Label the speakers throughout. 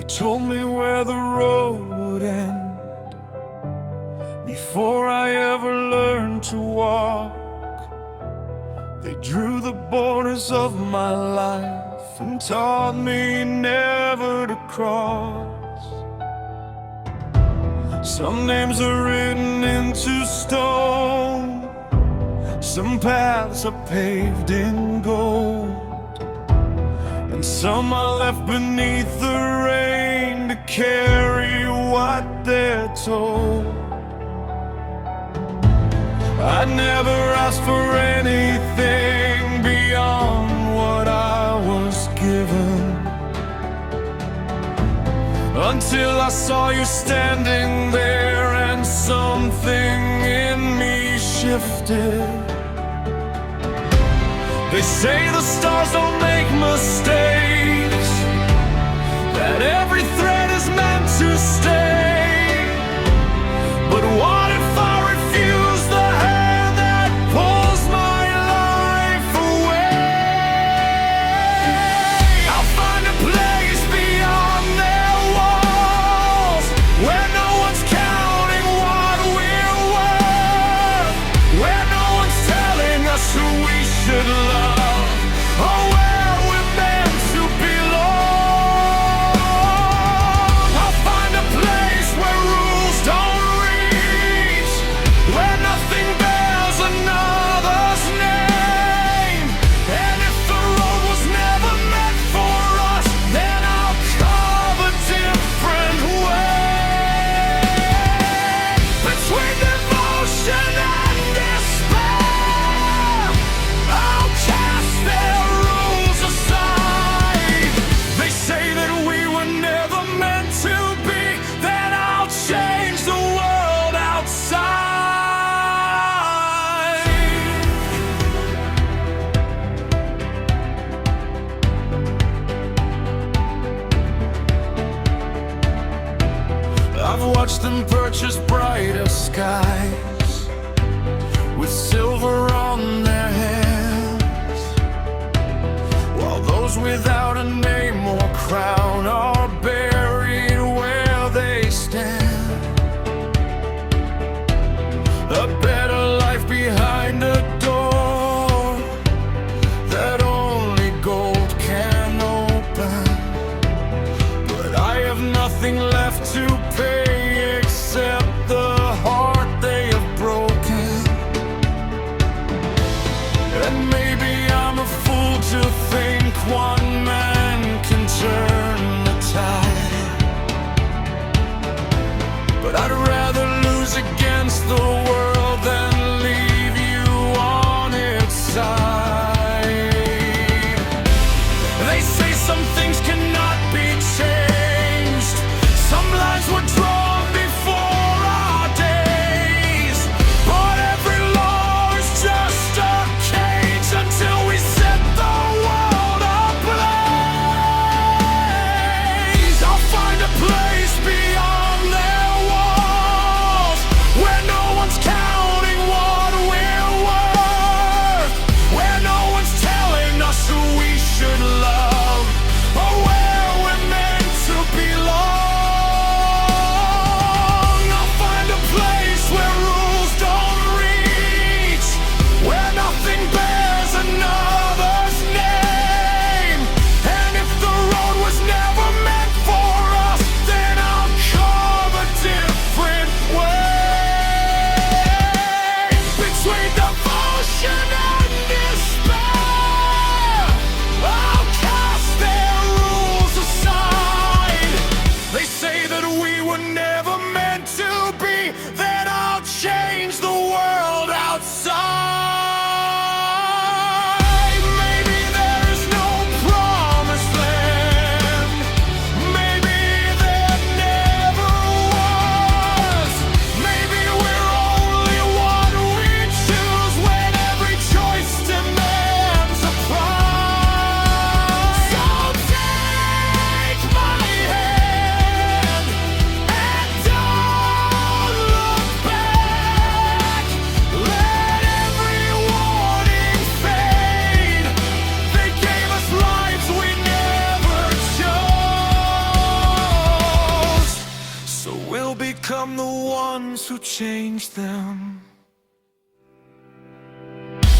Speaker 1: They told me where the road would end before I ever learned to walk. They drew the borders of my life and taught me never to cross. Some names are written into stone, some paths are paved in gold, and some are left beneath the rain to carry what they're told. I never asked for anything beyond what I was given, until I saw you standing there and something in me shifted. They say the stars don't make mistakes, that every thread is meant to stay. But what if I refuse the hand that pulls my life away? I'll find a place beyond their walls, where no one's counting what we're worth, where no one's telling us who we should love, or where we're meant to belong. I'll find a place where rules don't reach, where nothing bears another's name. And if the road was never meant for us, then I'll carve a different way. Between devotion and despair, I'll cast their rules aside. They say that we were never meant to be, then I'll change the world outside. I've watched them purchase brighter skies with silver on their hands, while those without a name or crown are buried where they stand. A better life behind a door that only gold can open, but I have nothing left to pay except the heart they have broken. And maybe I'm a fool to think one man can turn the tide, but I'd rather lose against the world than leave you on its side. They say some things cannot be changed, some lines were drawn change them.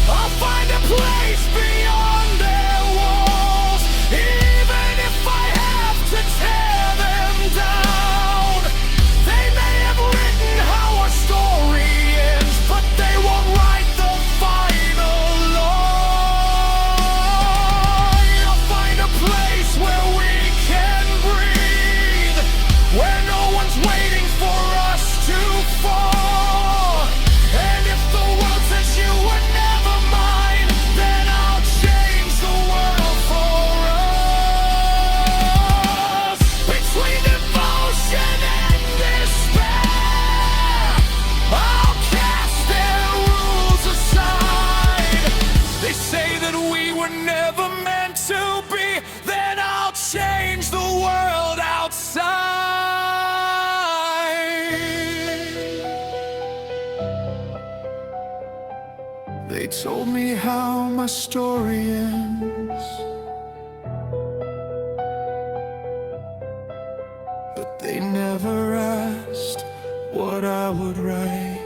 Speaker 1: I'll find a place beyond their walls, even if I have to tear them down. They may have written how our story ends, but they won't write the final line. I'll find a place where we can breathe, where no one's waiting for us to fall. And if the world says you were never mine, then I'll change the world for us. Between devotion and despair, I'll cast their rules aside. They say that we were never meant to be, then I'll change the world outside. They told me how my story ends, but they never asked what I would write.